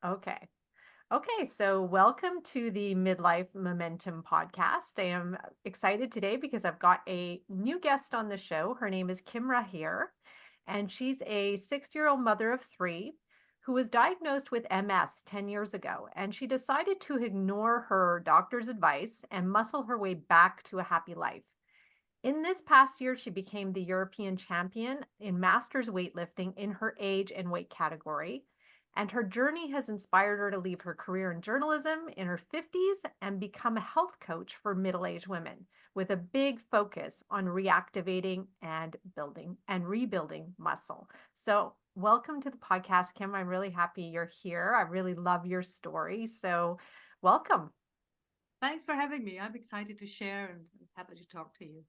Okay. Okay, so welcome to the Midlife Momentum podcast. I am excited today because I've got a new guest on the show. Her name is Kim Rahir, and she's a 60-year-old mother of three who was diagnosed with MS 10 years ago. And she decided to ignore her doctor's advice and muscle her way back to a happy life. In this past year, she became the European champion in Masters Weightlifting in her age and weight category. And her journey has inspired her to leave her career in journalism in her 50s and become a health coach for middle aged women with a big focus on reactivating and building and rebuilding muscle. So, welcome to the podcast, Kim. I'm really happy you're here. I really love your story. So, welcome. Thanks for having me. I'm excited to share and happy to talk to you.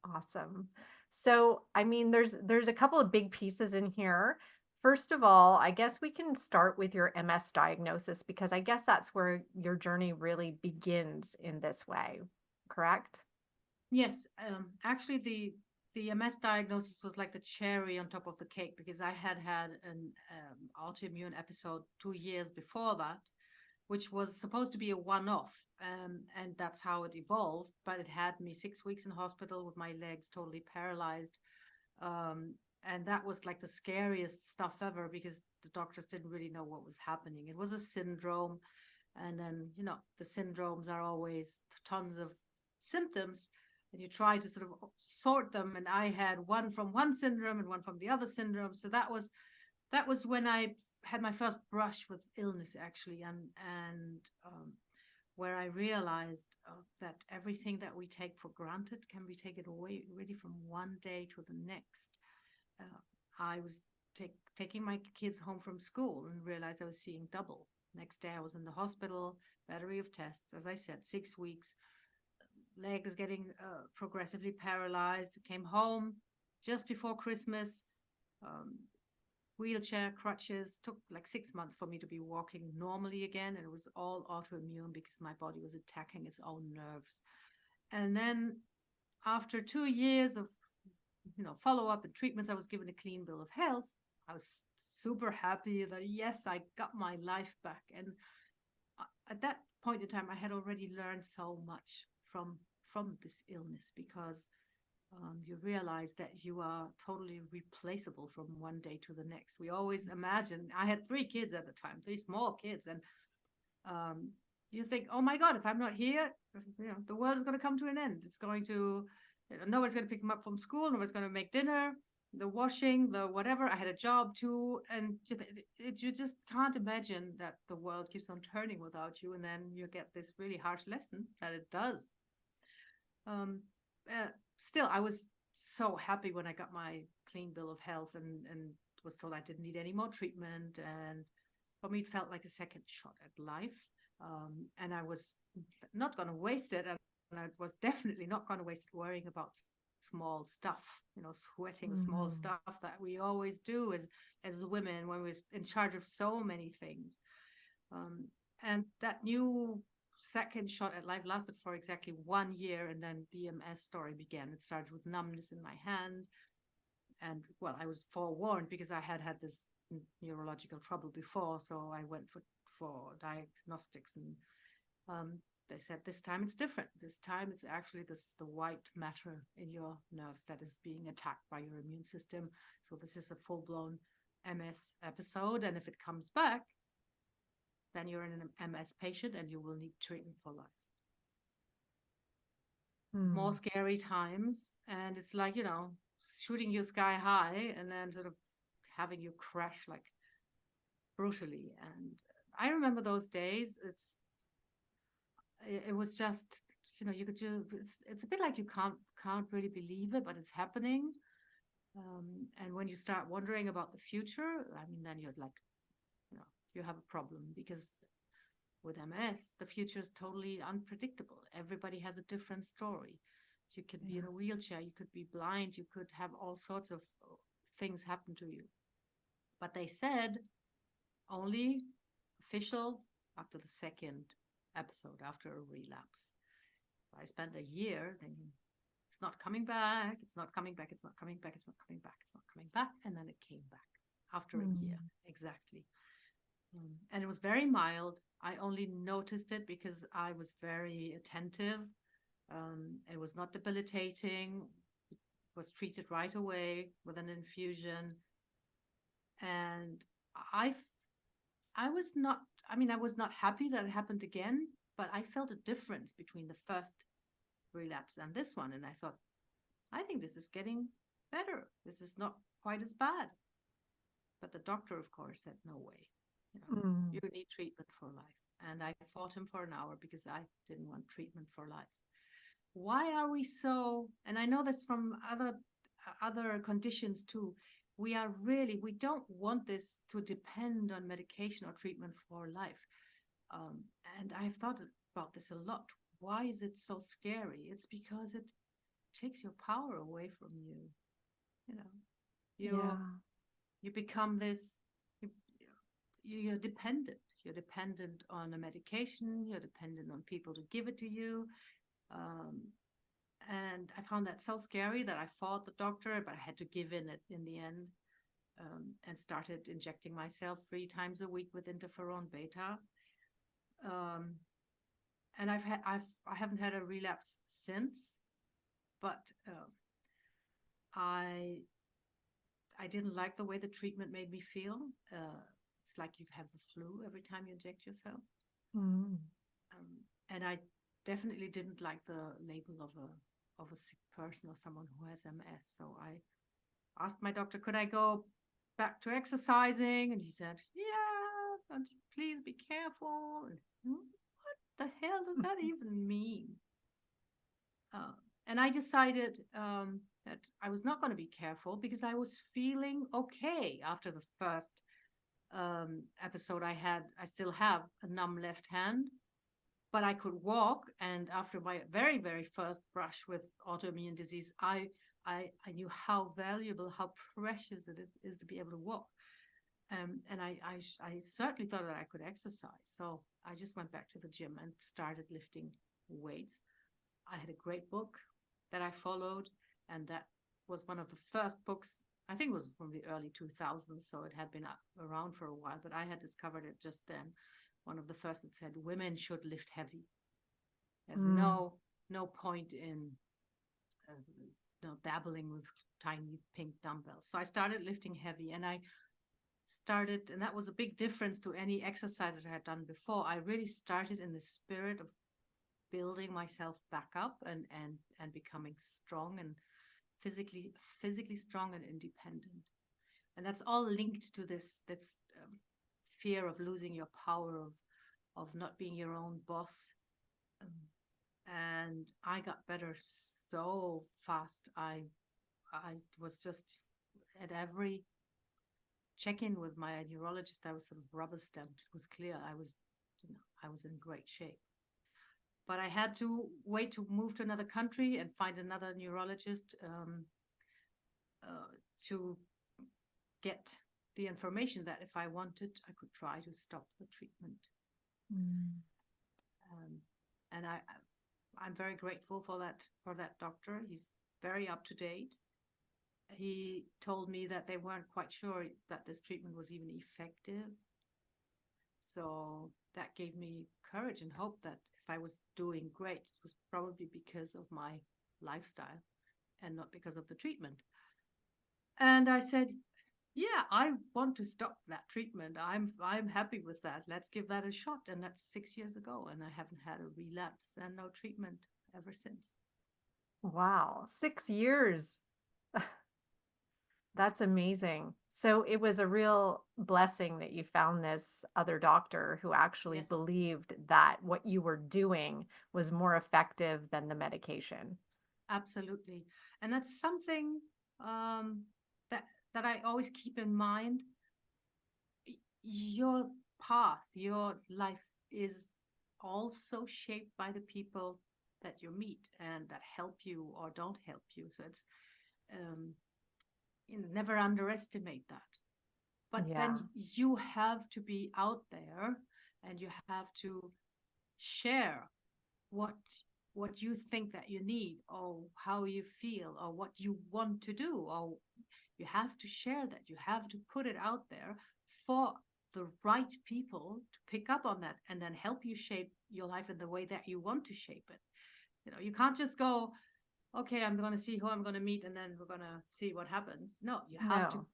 Awesome. So, I mean, there's a couple of big pieces in here. First of all, I guess we can start with your MS diagnosis because I guess that's where your journey really begins in this way, correct? Yes, actually, the MS diagnosis was like the cherry on top of the cake because I had had an autoimmune episode 2 years before that, which was supposed to be a one-off, and that's how it evolved. But it had me 6 weeks in hospital with my legs totally paralyzed, and that was like the scariest stuff ever because the doctors didn't really know what was happening. It was a syndrome, and then the syndromes are always tons of symptoms, and you try to sort of sort them. And I had one from one syndrome and one from the other syndrome, so that was when I had my first brush with illness, actually, and where I realized that everything that we take for granted can be taken away really from one day to the next. I was taking my kids home from school and realized I was seeing double. Next day, I was in the hospital, battery of tests, as I said, 6 weeks, leg is getting progressively paralyzed. Came home just before Christmas, um, wheelchair, crutches. Took like 6 months for me to be walking normally again. And it was all autoimmune because my body was attacking its own nerves. And then after 2 years of follow up and treatments, I was given a clean bill of health. I was super happy that yes, I got my life back. And at that point in time, I had already learned so much from this illness because you realize that you are totally replaceable from one day to the next. We always imagine. I had 3 kids at the time, 3 small kids, and um, you think, oh my God, if I'm not here, the world is going to come to an end. It's going to, nobody's going to pick them up from school. Nobody's going to make dinner, the washing, the whatever. I had a job too. And you just can't imagine that the world keeps on turning without you. And then you get this really harsh lesson that it does. Um, Still, I was so happy when I got my clean bill of health and was told I didn't need any more treatment. And for me, it felt like a second shot at life. And I was not going to waste it. And I was definitely not going to waste it worrying about small stuff, sweating the small Mhm. stuff that we always do as women when we're in charge of so many things. Um, and that new second shot at life lasted for exactly 1 year, and then the MS story began. It started with numbness in my hand, and well, I was forewarned because I had had this neurological trouble before, so I went for diagnostics, and they said this time it's different. This time it's actually the white matter in your nerves that is being attacked by your immune system. So this is a full blown MS episode, and if it comes back, then you're an MS patient and you will need treatment for life. More Mm. scary times. And it's like, shooting you sky high and then sort of having you crash like brutally. And I remember those days. It was just, you could do it's a bit like you can't really believe it, but it's happening. And when you start wondering about the future, I mean, then you're like, you know, you have a problem because with MS, the future is totally unpredictable. Everybody has a different story. You could be in Yeah. a wheelchair, you could be blind, you could have all sorts of things happen to you. But they said only official after the second episode, after a relapse. I spent a year thinking, it's not coming back, it's not coming back, it's not coming back, it's not coming back, it's not coming back. And then it came back after a year, Mm. exactly. And it was very mild. I only noticed it because I was very attentive. It was not debilitating. It was treated right away with an infusion. And I, I was not, I mean, I was not happy that it happened again, but I felt a difference between the first relapse and this one. And I thought, I think this is getting better. This is not quite as bad. But the doctor, of course, said, no way. Mm. You need treatment for life. And I fought him for an hour because I didn't want treatment for life. Why are we so, and I know this from other conditions too, we don't want this to depend on medication or treatment for life. And I've thought about this a lot. Why is it so scary? It's because it takes your power away from you. You know, you Yeah. you become this. You're dependent. You're dependent on a medication. You're dependent on people to give it to you. Um, and I found that so scary that I fought the doctor, but I had to give in the end, and started injecting myself 3 times a week with interferon beta. Um, and I haven't had a relapse since, but I I didn't like the way the treatment made me feel. It's like you have the flu every time you inject yourself. Mm. And I definitely didn't like the label of a sick person or someone who has MS. So I asked my doctor, could I go back to exercising? And he said, yeah, but please be careful. And, what the hell does that even mean? Uh, and I decided that I was not going to be careful because I was feeling okay after the first episode I had. I still have a numb left hand, but I could walk. And after my very, very first brush with autoimmune disease, I knew how valuable, how precious it is to be able to walk. And I certainly thought that I could exercise. So I just went back to the gym and started lifting weights. I had a great book that I followed, and that was one of the first books. I think it was from the early 2000s, so it had been around for a while, but I had discovered it just then. One of the first that said women should lift heavy. There's Mm. no point in dabbling with tiny pink dumbbells. So I started lifting heavy, and and that was a big difference to any exercise that I had done before. I really started in the spirit of building myself back up and becoming strong and physically strong and independent. And that's all linked to this fear of losing your power, of not being your own boss. And I got better so fast. I was just at every check-in with my neurologist, I was sort of rubber stamped. It was clear I was in great shape. But I had to wait to move to another country and find another neurologist to get the information that if I wanted, I could try to stop the treatment. Mm. And I'm very grateful for that doctor. He's very up to date. He told me that they weren't quite sure that this treatment was even effective. So that gave me courage and hope that if I was doing great, it was probably because of my lifestyle and not because of the treatment. And I said, yeah, I want to stop that treatment. I'm happy with that. Let's give that a shot. And that's 6 years ago, and I haven't had a relapse and no treatment ever since. Wow, 6 years. That's amazing. So it was a real blessing that you found this other doctor who actually Yes, believed that what you were doing was more effective than the medication. absolutely. And that's something that I always keep in mind. Your path, your life is also shaped by the people that you meet and that help you or don't help you. So it's um, never underestimate that. But Yeah. then you have to be out there and you have to share what you think that you need or how you feel or what you want to do, or you have to share that. You have to put it out there for the right people to pick up on that and then help you shape your life in the way that you want to shape it. You can't just go, okay, I'm going to see who I'm going to meet and then we're going to see what happens. No, you have to No.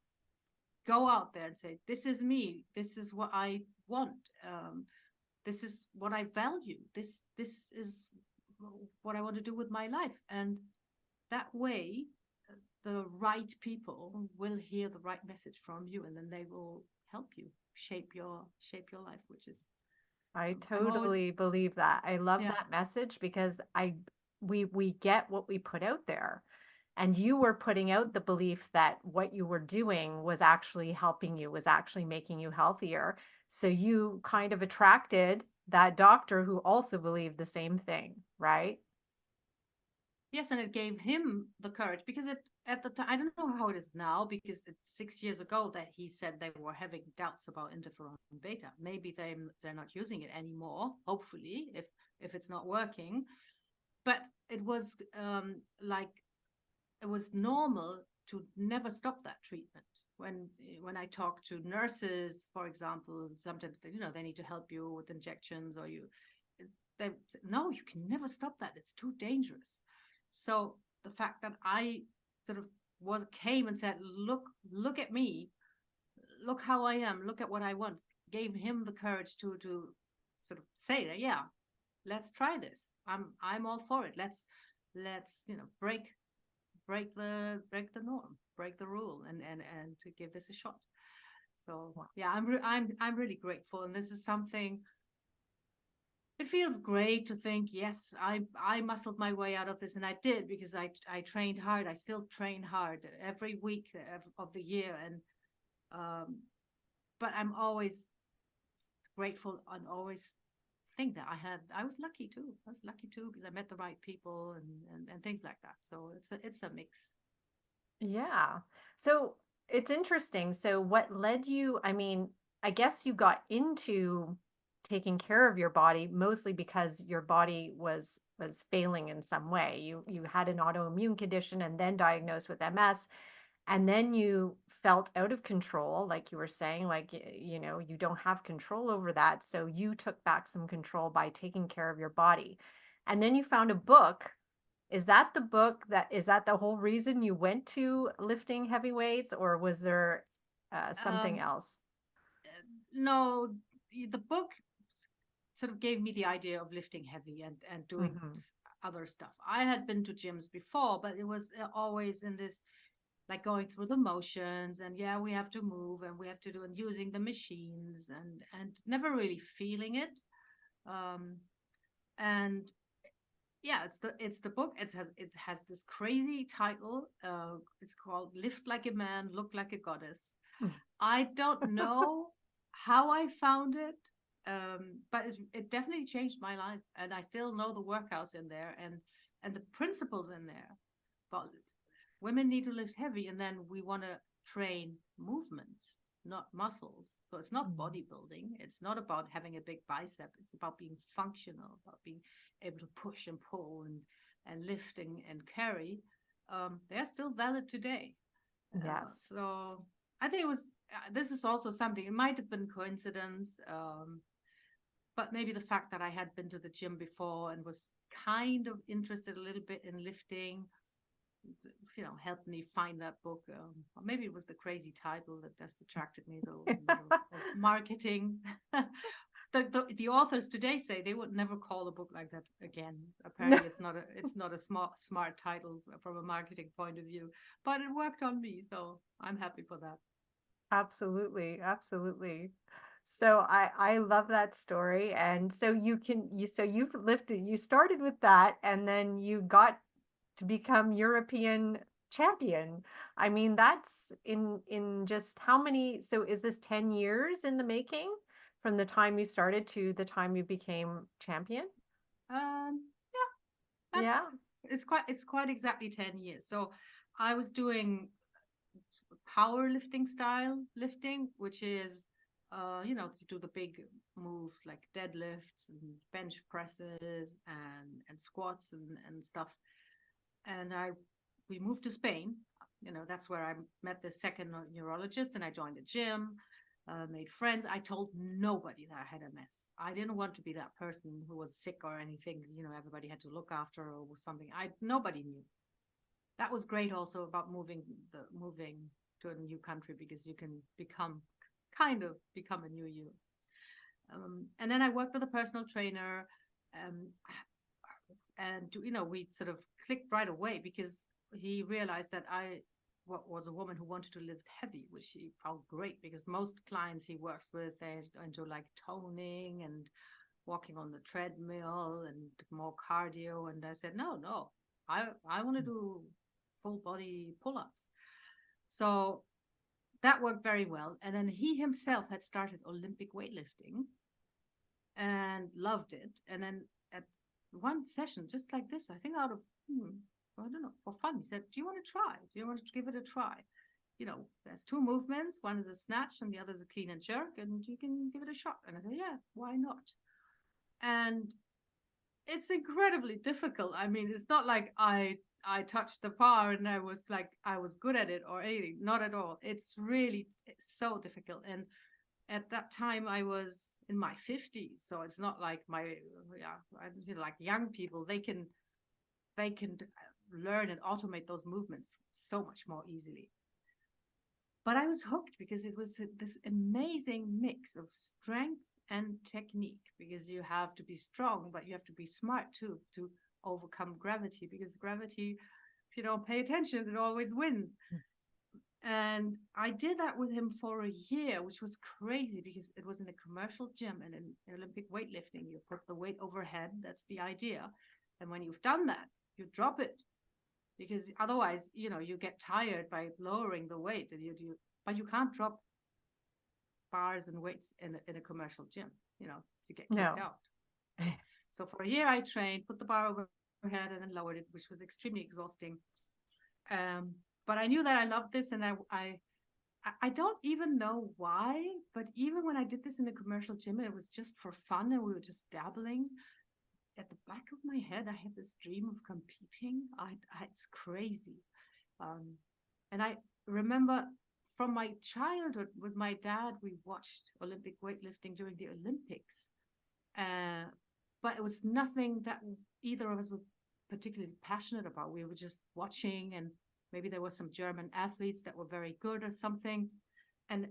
go out there and say, this is me. This is what I want. This is what I value. This is what I want to do with my life. And that way, the right people will hear the right message from you, and then they will help you shape your life, which is I I'm always totally believe that. I love yeah. that message because we get what we put out there. And you were putting out the belief that what you were doing was actually helping you, was actually making you healthier. So you kind of attracted that doctor who also believed the same thing, right? Yes, and it gave him the courage because it at the time I don't know how it is now because it's 6 years ago that he said they were having doubts about interferon beta. Maybe they're not using it anymore. Hopefully, if it's not working, but it was like it was normal to never stop that treatment. When I talk to nurses, for example, sometimes they need to help you with injections or they no, you can never stop that. It's too dangerous. So the fact that I sort of came and said, look at me, look how I am, look at what I want, gave him the courage to sort of say that, yeah, let's try this. I'm all for it. Let's break the norm, break the rule, and to give this a shot. So yeah, I'm really grateful, and this is something. It feels great to think, yes, I muscled my way out of this, and I did because I trained hard. I still train hard every week of the year, and but I'm always grateful and always think that I was lucky too. I was lucky too because I met the right people and things like that. So it's a mix. Yeah. So it's interesting. So what led you, I mean, I guess you got into taking care of your body mostly because your body was failing in some way. You had an autoimmune condition and then diagnosed with MS, and then you felt out of control, like you were saying, like you don't have control over that. So you took back some control by taking care of your body. And then you found a book. Is that the book that is that the whole reason you went to lifting heavy weights, or was there something Um, else? no, the book sort of gave me the idea of lifting heavy and doing Hmm. other stuff. I had been to gyms before, but it was always in this like going through the motions and yeah, we have to move and we have to do and using the machines and never really feeling it. Um, and yeah, it's the book. It has this crazy title. It's called "Lift Like a Man, Look Like a Goddess." I don't know how I found it, but it definitely changed my life, and I still know the workouts in there and the principles in there. But women need to lift heavy, and then we want to train movements, not muscles. So it's not bodybuilding. It's not about having a big bicep. It's about being functional, about being able to push and pull and lifting and carry. They're still valid today. Yes. So I think it was. This is also something. It might have been coincidence, but maybe the fact that I had been to the gym before and was kind of interested a little bit in lifting, helped me find that book. Or maybe it was the crazy title that just attracted me. Though it was a matter of marketing. The authors today say they would never call a book like that again. Apparently, it's not a smart title from a marketing point of view, but it worked on me, so I'm happy for that. Absolutely, absolutely. So I love that story. And so you've lifted, you started with that, and then you got to become European champion. I mean, that's in just how many, so is this 10 years in the making from the time you started to the time you became champion? Yeah, that's Yeah. it's quite exactly 10 years. So I was doing powerlifting style lifting, which is, to do the big moves like deadlifts and bench presses and squats and stuff. And we moved to Spain. That's where I met the second neurologist, and I joined the gym. made friends. I told nobody that I had MS. I didn't want to be that person who was sick or anything. Everybody had to look after or something. Nobody knew. That was great also about moving to a new country, because you can become a new you. And then I worked with a personal trainer, um, and we sort of clicked right away, because he realized that I was a woman who wanted to lift heavy, which he found great, because most clients he works with, they're into like toning and walking on the treadmill and more cardio. And I said, no, I want to do full body pull-ups. So that worked very well. And then he himself had started Olympic weightlifting and loved it. And then at one session, just like this, I think out of, I don't know, for fun, he said, do you want to try? Do you want to give it a try? There's two movements. One is a snatch and the other is a clean and jerk, and you can give it a shot. And I said, yeah, why not? And it's incredibly difficult. I mean, it's not like I touched the bar and I was good at it or anything. Not at all. It's so difficult. And at that time I was in my 50s, so it's not like like young people, they can learn and automate those movements so much more easily. But I was hooked, because it was this amazing mix of strength and technique, because you have to be strong, but you have to be smart too, to overcome gravity, because gravity, if you don't pay attention, it always wins. And I did that with him for a year, which was crazy, because it was in a commercial gym, and in Olympic weightlifting, you put the weight overhead. That's the idea. And when you've done that, you drop it, because otherwise, you get tired by lowering the weight, and but you can't drop bars and weights in a commercial gym. You get kicked out. So for a year I trained, put the bar overhead, and then lowered it, which was extremely exhausting. But I knew that I loved this, and I don't even know why, but even when I did this in the commercial gym, it was just for fun, and we were just dabbling. At the back of my head, I had this dream of competing. It's crazy. And I remember from my childhood with my dad, we watched Olympic weightlifting during the Olympics. But it was nothing that either of us were particularly passionate about. We were just watching, and maybe there were some German athletes that were very good or something. And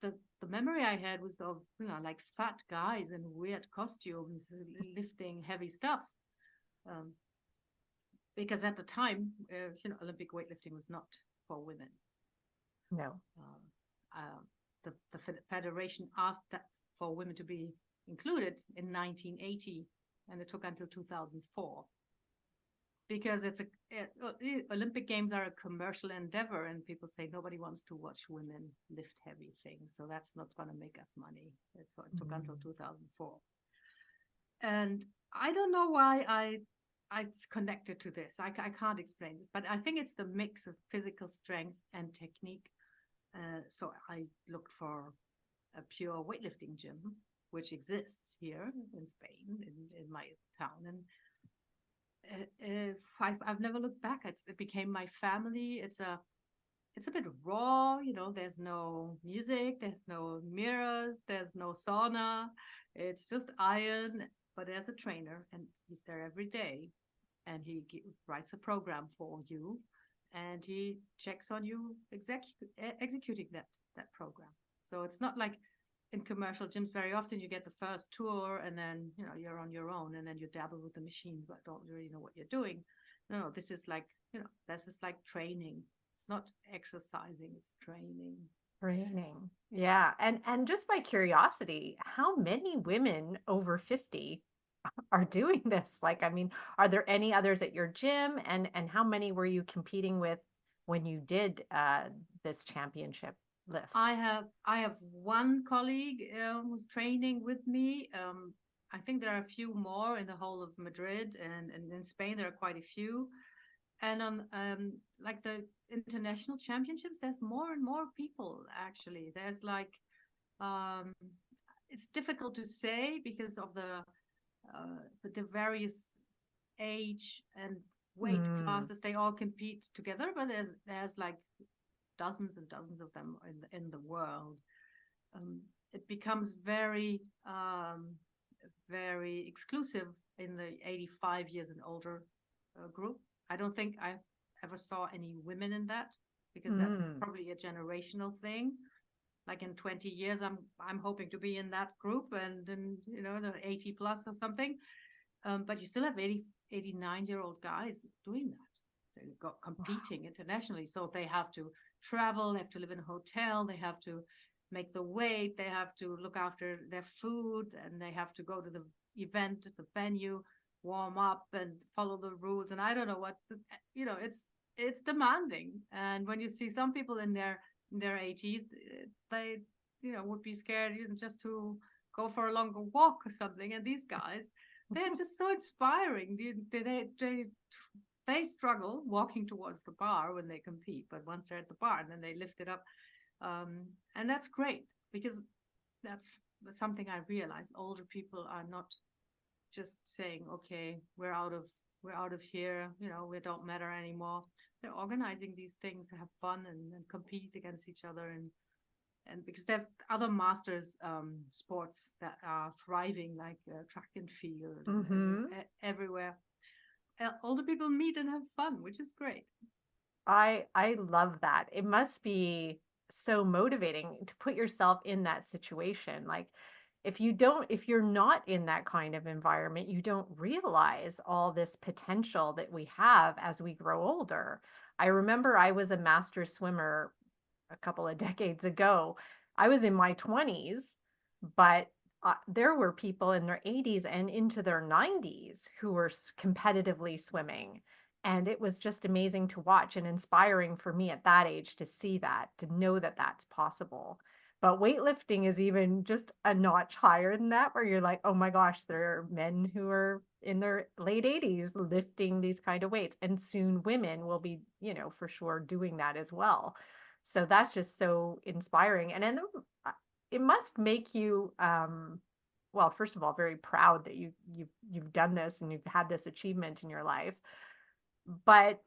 the memory I had was of, like fat guys in weird costumes lifting heavy stuff. Because at the time, Olympic weightlifting was not for women. No. The federation asked that for women to be included in 1980, and it took until 2004. Because Olympic Games are a commercial endeavor, and people say nobody wants to watch women lift heavy things, so that's not going to make us money. So it took until 2004. And I don't know why I connected to this. I can't explain this, but I think it's the mix of physical strength and technique. So I looked for a pure weightlifting gym, which exists here in Spain, in my town, and I've never looked back. It became my family. It's a bit raw, there's no music, there's no mirrors, there's no sauna. It's just iron, but there's a trainer, and he's there every day, and he writes a program for you, and he checks on you executing that program. So it's not like in commercial gyms. Very often you get the first tour, and then you're on your own, and then you dabble with the machine but don't really know what you're doing. No, this is like training. It's not exercising, it's training. Yeah. And just by curiosity, how many women over 50 are doing this? Like, I mean, are there any others at your gym, and how many were you competing with when you did this championship lift? I have one colleague who's training with me. I think there are a few more in the whole of Madrid, and in Spain there are quite a few. And on like the international championships, there's more and more people. Actually, there's like it's difficult to say because of the various age and weight classes. They all compete together, but there's like dozens and dozens of them in the world. it becomes very exclusive in the 85 years and older group. I don't think I ever saw any women in that, because that's Mm. probably a generational thing. Like in 20 years, I'm hoping to be in that group, and then the 80 plus or something. But you still have 89-year-old guys doing that. They got Wow. competing internationally, so they have to travel, they have to live in a hotel, they have to make the weight, they have to look after their food, and they have to go to the event at the venue, warm up and follow the rules. And I don't know what it's demanding. And when you see some people in their 80s, they would be scared just to go for a longer walk or something. And these guys, they're just so inspiring. They struggle walking towards the bar when they compete, but once they're at the bar, then they lift it up, and that's great, because that's something I realized. Older people are not just saying, "Okay, we're out of here. We don't matter anymore." They're organizing these things to have fun and compete against each other, and because there's other masters sports that are thriving, like track and field and Mm-hmm. everywhere. Older people meet and have fun, which is great. I love that. It must be so motivating to put yourself in that situation. Like if you're not in that kind of environment, you don't realize all this potential that we have as we grow older. I remember I was a master swimmer a couple of decades ago. I was in my 20s, but there were people in their 80s and into their 90s who were competitively swimming. And it was just amazing to watch and inspiring for me at that age to see that, to know that that's possible. But weightlifting is even just a notch higher than that, where you're like, oh my gosh, there are men who are in their late 80s lifting these kind of weights. And soon women will be, for sure doing that as well. So that's just so inspiring. And then it must make you, well, first of all, very proud that you've done this and you've had this achievement in your life. But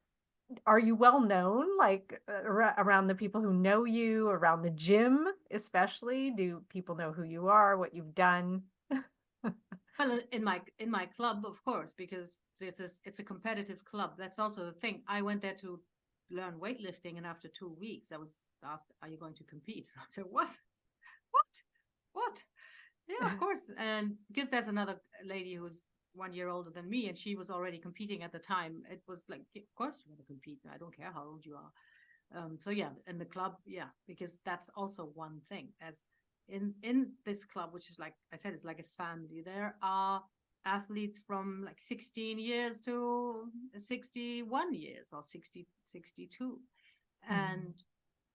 are you well known, like around the people who know you, around the gym, especially? Do people know who you are, what you've done? Well, in my club, of course, because it's a competitive club. That's also the thing. I went there to learn weightlifting, and after 2 weeks, I was asked, "Are you going to compete?" So I said, "What? What? What?" Yeah, of course. And because there's another lady who's 1 year older than me, and she was already competing at the time. It was like, of course you want to compete. I don't care how old you are. So yeah, in the club, yeah, because that's also one thing. As in this club, which is, like I said, it's like a family. There are athletes from like 16 years to 61 years, or 60, 62, Mm. and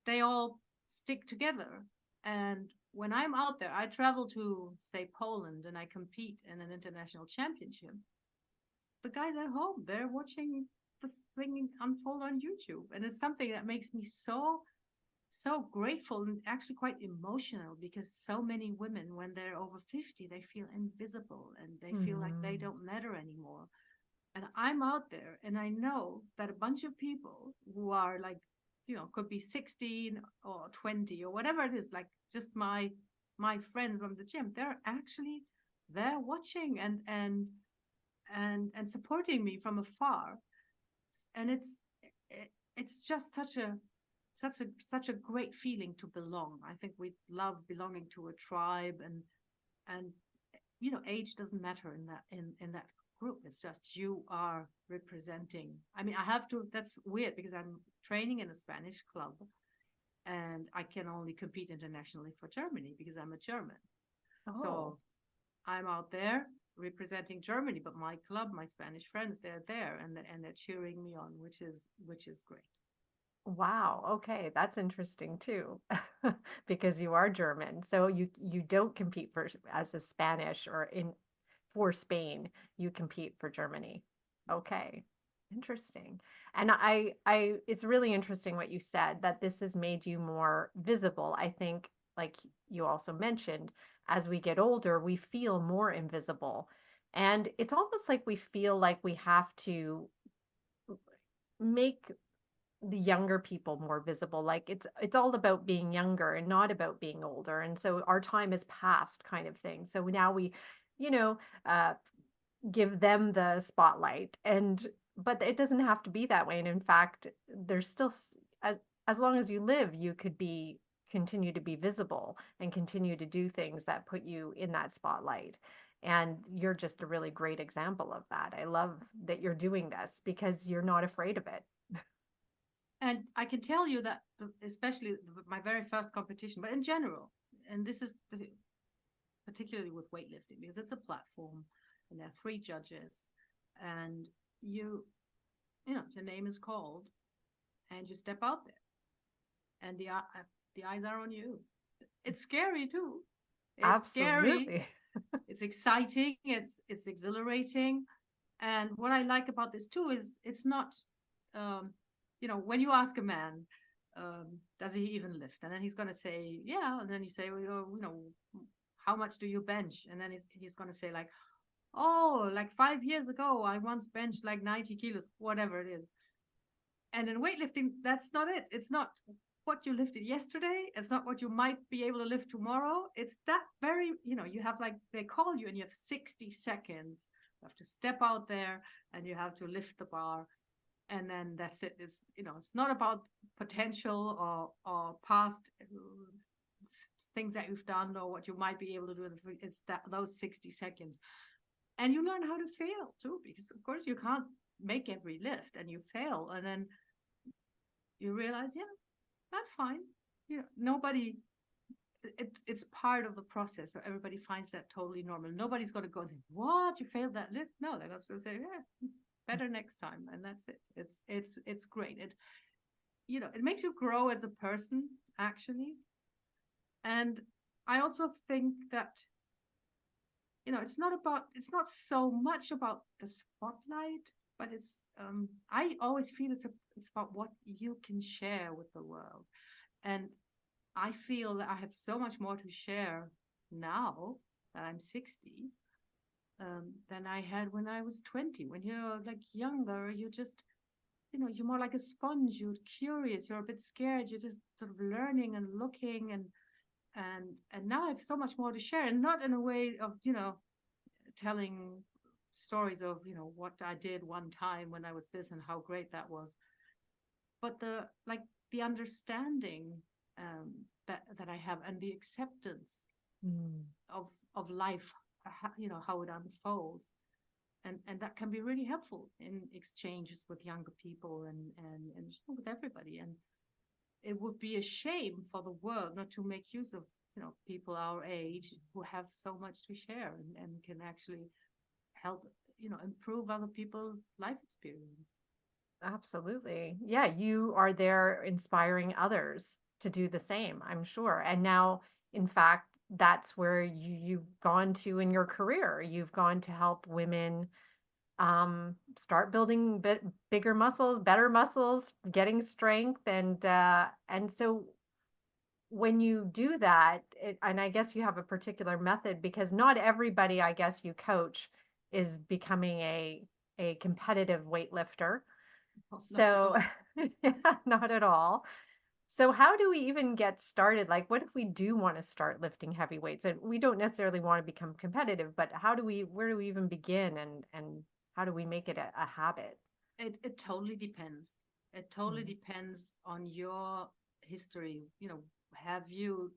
they all stick together. And when I'm out there, I travel to, say, Poland, and I compete in an international championship. The guys at home, they're watching the thing unfold on YouTube. And it's something that makes me so grateful and actually quite emotional, because so many women, when they're over 50, they feel invisible and they feel like they Mm. don't matter anymore. And I'm out there, and I know that a bunch of people who are like, could be 16 or 20 or whatever it is, like just my friends from the gym, they're actually there watching and supporting me from afar. And it's just such a great feeling to belong. I think we love belonging to a tribe, and age doesn't matter in that group. It's just you are representing. I mean, I have to. That's weird, because I'm training in a Spanish club, and I can only compete internationally for Germany because I'm a German. Oh, So I'm out there representing Germany, but my club, my Spanish friends, they're there, and they're cheering me on, which is great. wow. Okay, that's interesting too, because you are German. So you don't compete for as a Spanish or in for Spain. You compete for Germany. Yes. Okay. Interesting. And it's really interesting what you said that this has made you more visible. I think, like you also mentioned, as we get older, we feel more invisible. And it's almost like we feel like we have to make the younger people more visible. Like it's all about being younger and not about being older. And so our time is past kind of thing. So now we, you know, uh, give them the spotlight. And but it doesn't have to be that way. And in fact, there's still as long as you live, you could be continue to be visible and continue to do things that put you in that spotlight. And you're just a really great example of that. I love that you're doing this because you're not afraid of it. And I can tell you that, especially my very first competition, but in general, and this is particularly with weightlifting, because it's a platform and there are three judges, and your name is called, and you step out there, and the eyes are on you. It's scary too. It's scary. Absolutely. It's exciting. It's exhilarating. And what I like about this too is it's not, when you ask a man, does he even lift? And then he's going to say, yeah. And then you say, well, how much do you bench? And then he's going to say like, oh, like 5 years ago, I once benched like 90 kilos, whatever it is. And in weightlifting, that's not it. It's not what you lifted yesterday. It's not what you might be able to lift tomorrow. It's that very, you have like, they call you and you have 60 seconds. You have to step out there and you have to lift the bar. And then that's it. It's not about potential or past things that you've done or what you might be able to do. It's those 60 seconds. And you learn how to fail too, because of course you can't make every lift, and you fail. And then you realize, yeah, that's fine. Nobody, it's part of the process. So everybody finds that totally normal. Nobody's going to go and say, what, you failed that lift? No, they're going to say, yeah, better next time. And that's it. It's great. It makes you grow as a person, actually. And I also think that, it's not so much about the spotlight, but I always feel it's about what you can share with the world. And I feel that I have so much more to share now that I'm 60, than I had when I was 20. When you're like younger, you just, you're more like a sponge. You're curious. You're a bit scared. You're just sort of learning and looking, and now I have so much more to share, and not in a way of, telling stories of, what I did one time when I was this and how great that was, but the understanding, that I have, and the acceptance of life, how it unfolds, and that can be really helpful in exchanges with younger people and with everybody. And it would be a shame for the world not to make use of people our age who have so much to share, and can actually help improve other people's life experience. Absolutely. Yeah, you are there inspiring others to do the same, I'm sure. And now, in fact, that's where you've gone to in your career. You've gone to help women start building bigger muscles, better muscles, getting strength, and so when you do that, and I guess you have a particular method because not everybody, I guess, you coach is becoming a competitive weightlifter. Oh, not at So, all. yeah, not at all. So how do we even get started? Like, what if we do want to start lifting heavy weights and we don't necessarily want to become competitive, but where do we even begin and how do we make it a habit? It totally depends. It totally depends on your history. Have you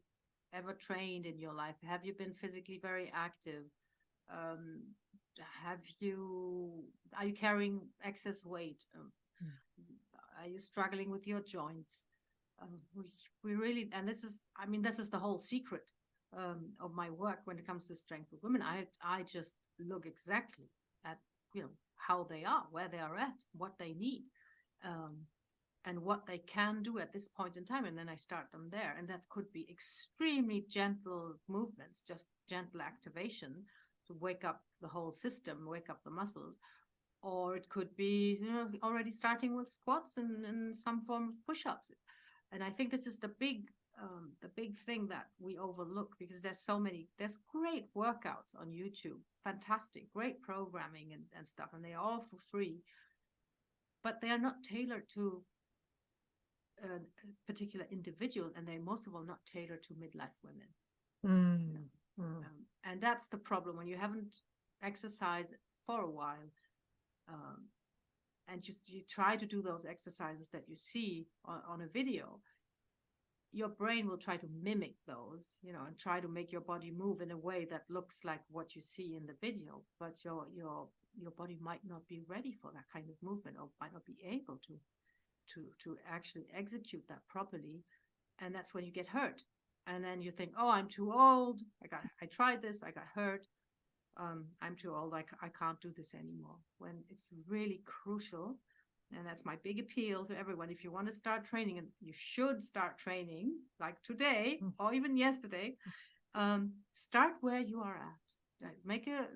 ever trained in your life? Have you been physically very active? Um, are you carrying excess weight? Are you struggling with your joints? We really, and this is the whole secret, of my work when it comes to strength with women. I just look exactly at, how they are, where they are at, what they need, um, and what they can do at this point in time. And then I start them there. And that could be extremely gentle movements, just gentle activation to wake up the whole system, wake up the muscles. Or it could be, already starting with squats and some form of push-ups. And I think this is the big thing that we overlook, because there's great workouts on YouTube, fantastic, great programming and stuff, and they're all for free, but they are not tailored to a particular individual, and they most of all not tailored to midlife women. You know? Mm, mm, And that's the problem when you haven't exercised for a while, um, and just you try to do those exercises that you see on a video. Your brain will try to mimic those, and try to make your body move in a way that looks like what you see in the video, but your body might not be ready for that kind of movement, or might not be able to actually execute that properly. And that's when you get hurt. And then you think, oh, I'm too old. I tried this, I got hurt. I'm too old. I can't do this anymore. When it's really crucial, and that's my big appeal to everyone. If you want to start training, and you should start training like today mm. or even yesterday, start where you are at. Make a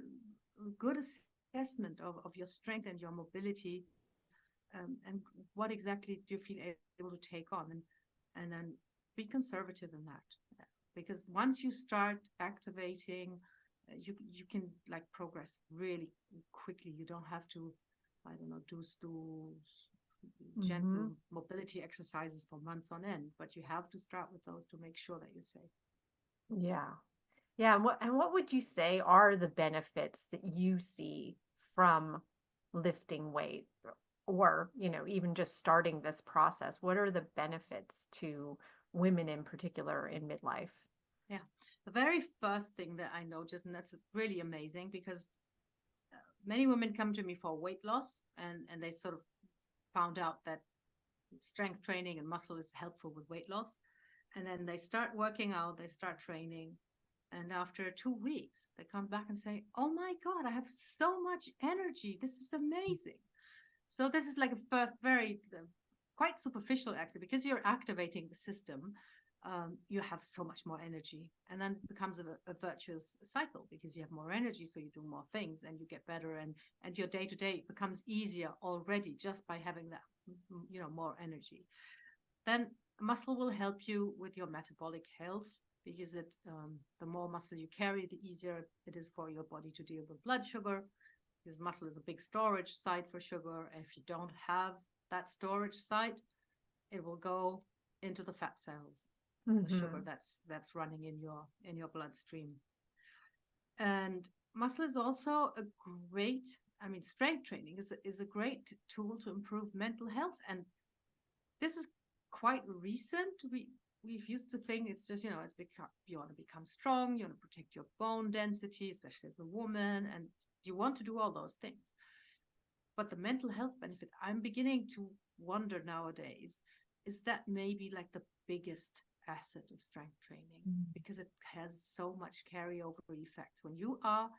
good assessment of your strength and your mobility, and what exactly do you feel able to take on, and then be conservative in that, because once you start activating, you can like progress really quickly. You don't have to, I don't know, do Mhm. gentle mobility exercises for months on end, but you have to start with those to make sure that you're safe. Yeah. Yeah, and what would you say are the benefits that you see from lifting weight, or, even just starting this process? What are the benefits to women in particular in midlife? Yeah, the very first thing that I noticed, and that's really amazing, because many women come to me for weight loss, and they sort of found out that strength training and muscle is helpful with weight loss. And then they start working out, they start training. And after 2 weeks, they come back and say, oh my God, I have so much energy. This is amazing. So this is like a first very quite superficial, actually, because you're activating the system. You have so much more energy, and then it becomes a virtuous cycle, because you have more energy, so you do more things and you get better, and your day to day becomes easier already just by having that, more energy. Then muscle will help you with your metabolic health, because the more muscle you carry, the easier it is for your body to deal with blood sugar, because muscle is a big storage site for sugar. And if you don't have that storage site, it will go into the fat cells, the sugar Hmm. that's running in your bloodstream. And muscle is also a great, I mean, strength training is a great tool to improve mental health. And this is quite recent. We've used to think it's just, it's become, you want to become strong, you want to protect your bone density, especially as a woman, and you want to do all those things. But the mental health benefit, I'm beginning to wonder nowadays, is that maybe like the biggest asset of strength training, because it has so much carryover effects. When you are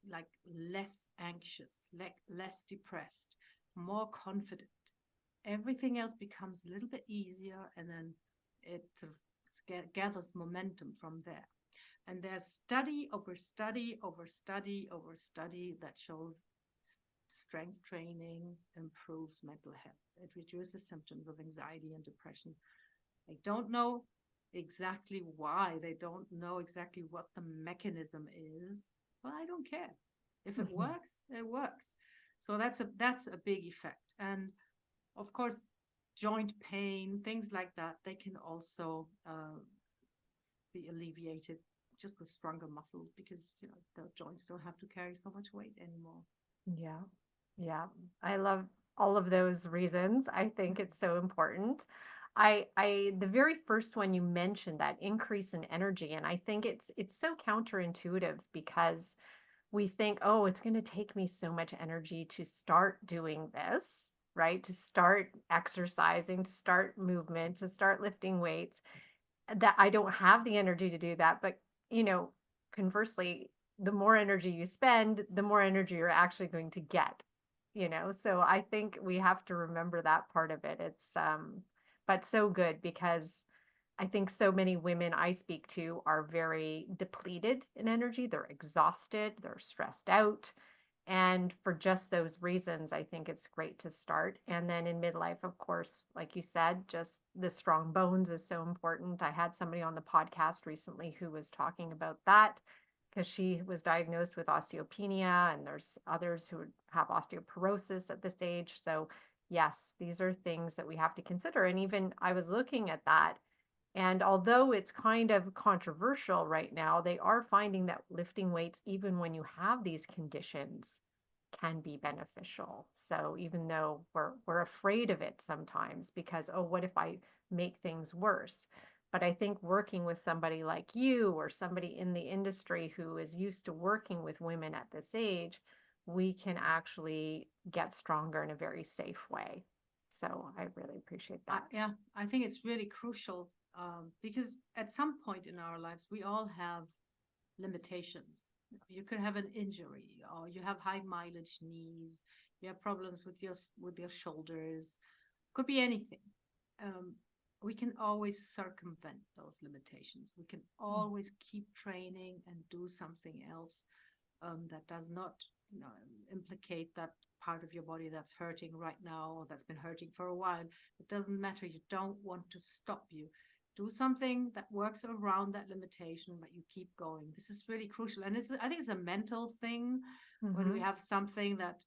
like less anxious, less depressed, more confident, everything else becomes a little bit easier, and then it sort of gathers momentum from there. And there's study over study over study over study that shows strength training improves mental health. It reduces symptoms of anxiety and depression. They don't know exactly why, they don't know exactly what the mechanism is, but I don't care. If it Hmm. works, it works. So that's a big effect. And of course, joint pain, things like that, they can also be alleviated just with stronger muscles, because the joints don't have to carry so much weight anymore. Yeah. Yeah. I love all of those reasons. I think it's so important. The very first one you mentioned, that increase in energy, and I think it's so counterintuitive, because we think, oh, it's going to take me so much energy to start doing this, right? To start exercising, to start movement, to start lifting weights, that I don't have the energy to do that. But, you know, conversely, the more energy you spend, the more energy you're actually going to get. So I think we have to remember that part of it. But so good, because I think so many women I speak to are very depleted in energy. They're exhausted, they're stressed out. And for just those reasons, I think it's great to start. And then in midlife, of course, like you said, just the strong bones is so important. I had somebody on the podcast recently who was talking about that, because she was diagnosed with osteopenia, and there's others who have osteoporosis at this age. So, Yes, these are things that we have to consider. And even I was looking at that, and although it's kind of controversial right now, they are finding that lifting weights, even when you have these conditions, can be beneficial. So even though we're afraid of it sometimes because, oh, what if I make things worse? But I think working with somebody like you or somebody in the industry who is used to working with women at this age, we can actually get stronger in a very safe way. So I really appreciate that. Yeah, I think it's really crucial because at some point in our lives, we all have limitations. You could have an injury, or you have high mileage knees. You have problems with your shoulders. Could be anything. Um, we can always circumvent those limitations. We can always keep training and do something else that does not, you know, implicate that part of your body that's hurting right now or that's been hurting for a while. It doesn't matter. You don't want to stop you. Do something that works around that limitation, but you keep going. This is really crucial. And I think it's a mental thing when we Mm-hmm. have something that,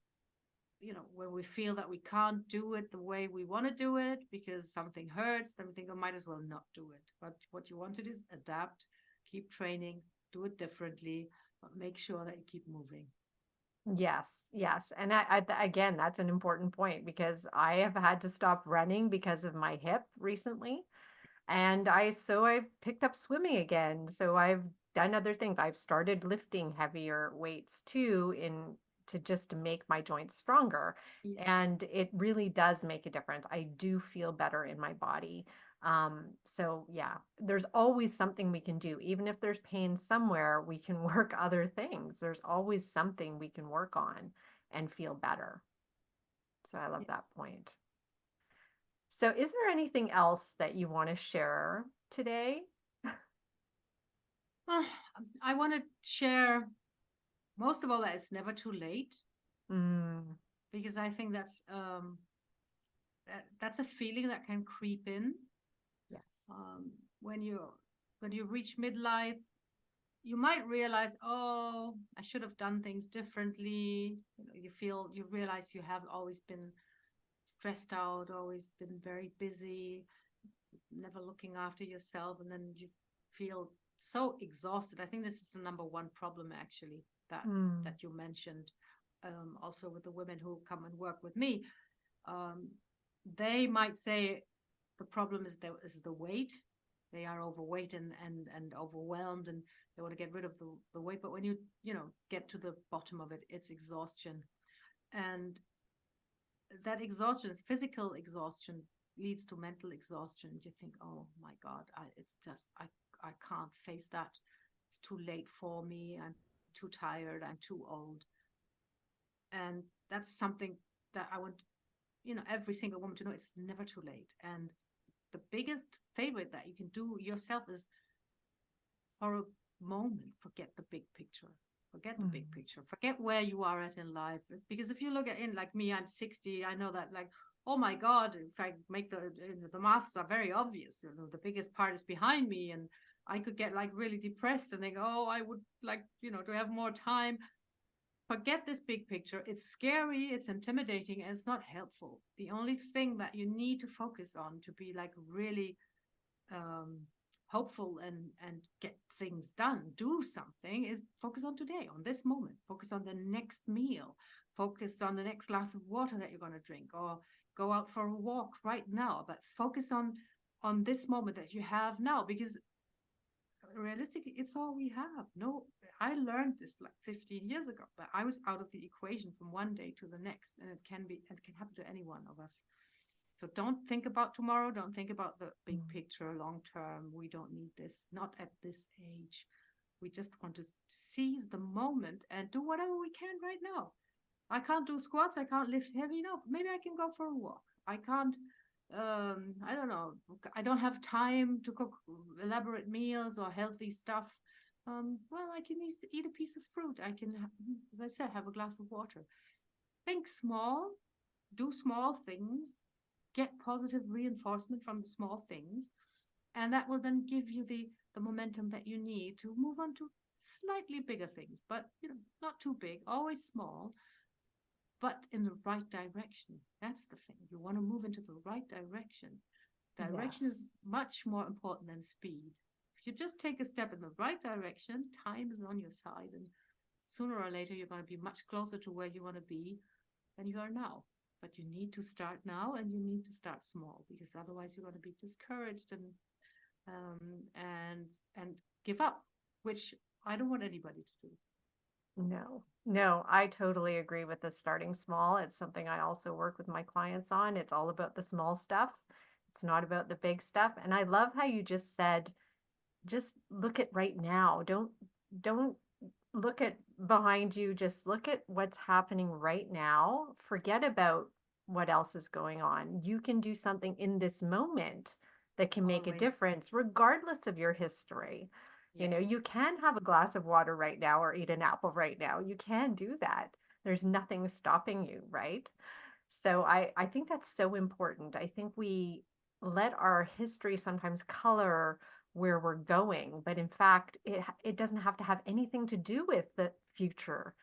you know, when we feel that we can't do it the way we want to do it because something hurts, then we think, I might as well not do it. But what you want to do is adapt, keep training, do it differently, but make sure that you keep moving. Yes, yes. And again, that's an important point because I have had to stop running because of my hip recently. And I've picked up swimming again. So I've done other things. I've started lifting heavier weights too in to just to make my joints stronger. Yes. And it really does make a difference. I do feel better in my body. So yeah, there's always something we can do. Even if there's pain somewhere, we can work other things. There's always something we can work on and feel better. So I love that Yes. point. So is there anything else that you want to share today? Well, I want to share most of all that it's never too late Mm, because I think that's a feeling that can creep in yes. um, when you reach midlife. You might realize, oh, I should have done things differently. You know, you realize you have always been stressed out, always been very busy, never looking after yourself, and then you feel so exhausted. I think this is the number one problem actually Mm, that you mentioned. Also with the women who come and work with me, um, they might say the problem is the weight. They are overweight and overwhelmed, and they want to get rid of the weight. But when you know get to the bottom of it, it's exhaustion, and that exhaustion, physical exhaustion, leads to mental exhaustion. You think, oh my God, I can't face that. It's too late for me. I'm too tired. I'm too old. And that's something that I want, you know, every single woman to know it's never too late. And the biggest favorite that you can do yourself is for a moment, forget the big picture. Forget the big mm, picture. Forget where you are at in life. Because if you look at in like me, I'm 60. I know that like, oh my God, if I make the maths are very obvious. You know, the biggest part is behind me, and I could get like really depressed and think, oh, I would like, you know, to have more time. Forget this big picture. It's scary, it's intimidating, and it's not helpful. The only thing that you need to focus on to be like really um, hopeful and get things done, do something, is focus on today, on this moment. Focus on the next meal. Focus on the next glass of water that you're going to drink, or go out for a walk right now. But focus on this moment that you have now, because realistically, it's all we have. No, I learned this like 15 years ago, but I was out of the equation from one day to the next, and it can happen to any one of us. So don't think about tomorrow. Don't think about the big mm. picture, long term. We don't need this, not at this age. We just want to seize the moment and do whatever we can right now. I can't do squats. I can't lift heavy. No, maybe I can go for a walk. I can't, I don't know. I don't have time to cook elaborate meals or healthy stuff. Well, I can eat a piece of fruit. I can, as I said, have a glass of water. Think small, do small things, get positive reinforcement from the small things, and that will then give you the momentum that you need to move on to slightly bigger things, but you know, not too big, always small, but in the right direction. That's the thing. You want to move into the right direction. Direction Yes. is much more important than speed. If you just take a step in the right direction, time is on your side, and sooner or later you're going to be much closer to where you want to be than you are now. But you need to start now, and you need to start small, because otherwise you're going to be discouraged and give up, which I don't want anybody to do. No, no, I totally agree with the starting small. It's something I also work with my clients on. It's all about the small stuff. It's not about the big stuff. And I love how you just said, just look at right now. Don't look at behind you. Just look at what's happening right now. Forget about what else is going on. You can do something in this moment that can make a Always. difference, regardless of your history. You know, Yes. you can have a glass of water right now or eat an apple right now. You can do that. There's nothing stopping you, right? So I think that's so important. I think we let our history sometimes color where we're going, but in fact, it doesn't have to have anything to do with the future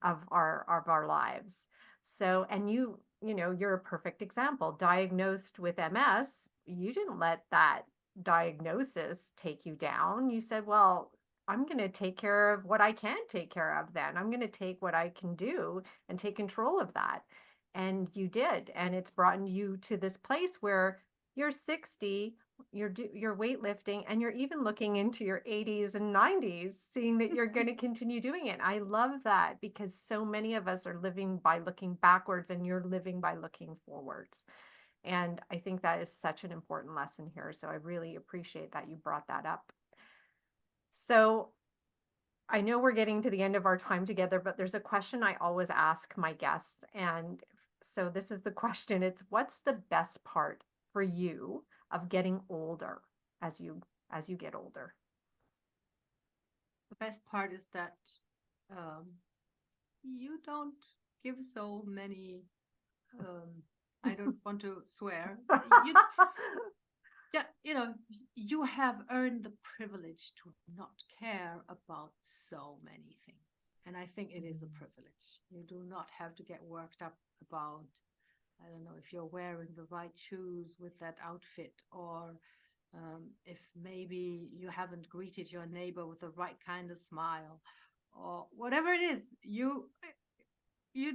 of our lives. So, and you know, you're a perfect example. Diagnosed with MS, you didn't let that diagnosis take you down. You said, well, I'm going to take care of what I can take care of then. I'm going to take what I can do and take control of that. And you did. And it's brought you to this place where you're 60, you're weightlifting, and you're even looking into your 80s and 90s, seeing that you're going to continue doing it. I love that because so many of us are living by looking backwards, and you're living by looking forwards. And I think that is such an important lesson here. So I really appreciate that you brought that up. So I know we're getting to the end of our time together, but there's a question I always ask my guests. And so this is the question. It's what's the best part for you of getting older as you get older? The best part is that um, you don't give so many. Um, I don't want to swear. You, yeah, you have earned the privilege to not care about so many things, and I think it is a privilege. You do not have to get worked up about. I don't know if you're wearing the right shoes with that outfit, or if maybe you haven't greeted your neighbor with the right kind of smile, or whatever it is. You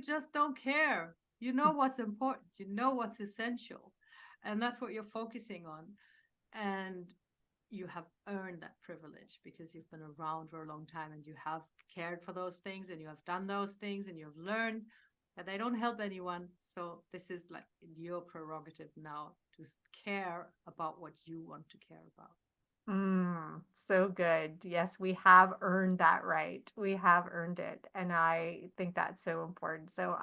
just don't care. You know what's important. You know what's essential, and that's what you're focusing on. And you have earned that privilege because you've been around for a long time, and you have cared for those things, and you have done those things, and you've learned that they don't help anyone. So this is like your prerogative now to care about what you want to care about. So good. Yes, we have earned that right. We have earned it. And I think that's so important. So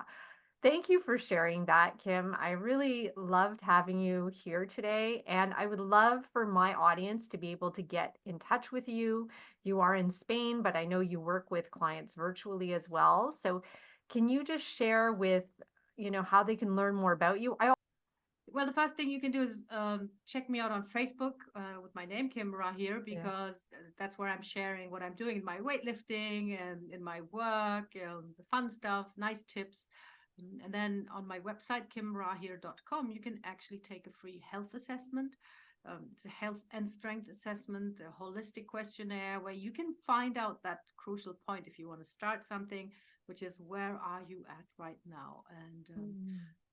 thank you for sharing that, Kim. I really loved having you here today. And I would love for my audience to be able to get in touch with you. You are in Spain, but I know you work with clients virtually as well. So can you just share with, how they can learn more about you? Well, the first thing you can do is check me out on Facebook with my name, Kim Rahir, Yeah. because that's where I'm sharing what I'm doing in my weightlifting and in my work, the fun stuff, nice tips. And then on my website, kimrahir.com, you can actually take a free health assessment. It's a health and strength assessment, a holistic questionnaire where you can find out that crucial point if you want to start something, which is where are you at right now? And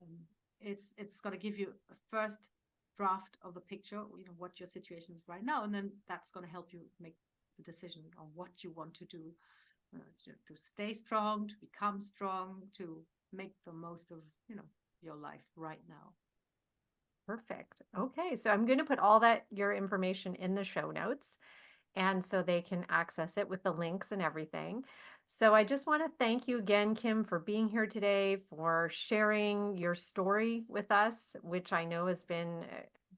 um, it's going to give you a first draft of the picture, what your situation is right now, and then that's going to help you make the decision on what you want to do to stay strong, to become strong, to make the most of your life right now. Perfect. Okay, so I'm going to put all that your information in the show notes, and so they can access it with the links and everything. So I just want to thank you again, Kim, for being here today, for sharing your story with us, which I know has been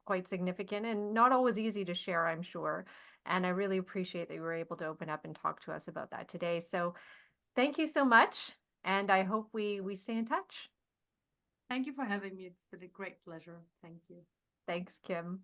quite significant and not always easy to share, I'm sure. And I really appreciate that you were able to open up and talk to us about that today. So thank you so much, and I hope we stay in touch. Thank you for having me. It's been a great pleasure. Thank you. Thanks, Kim.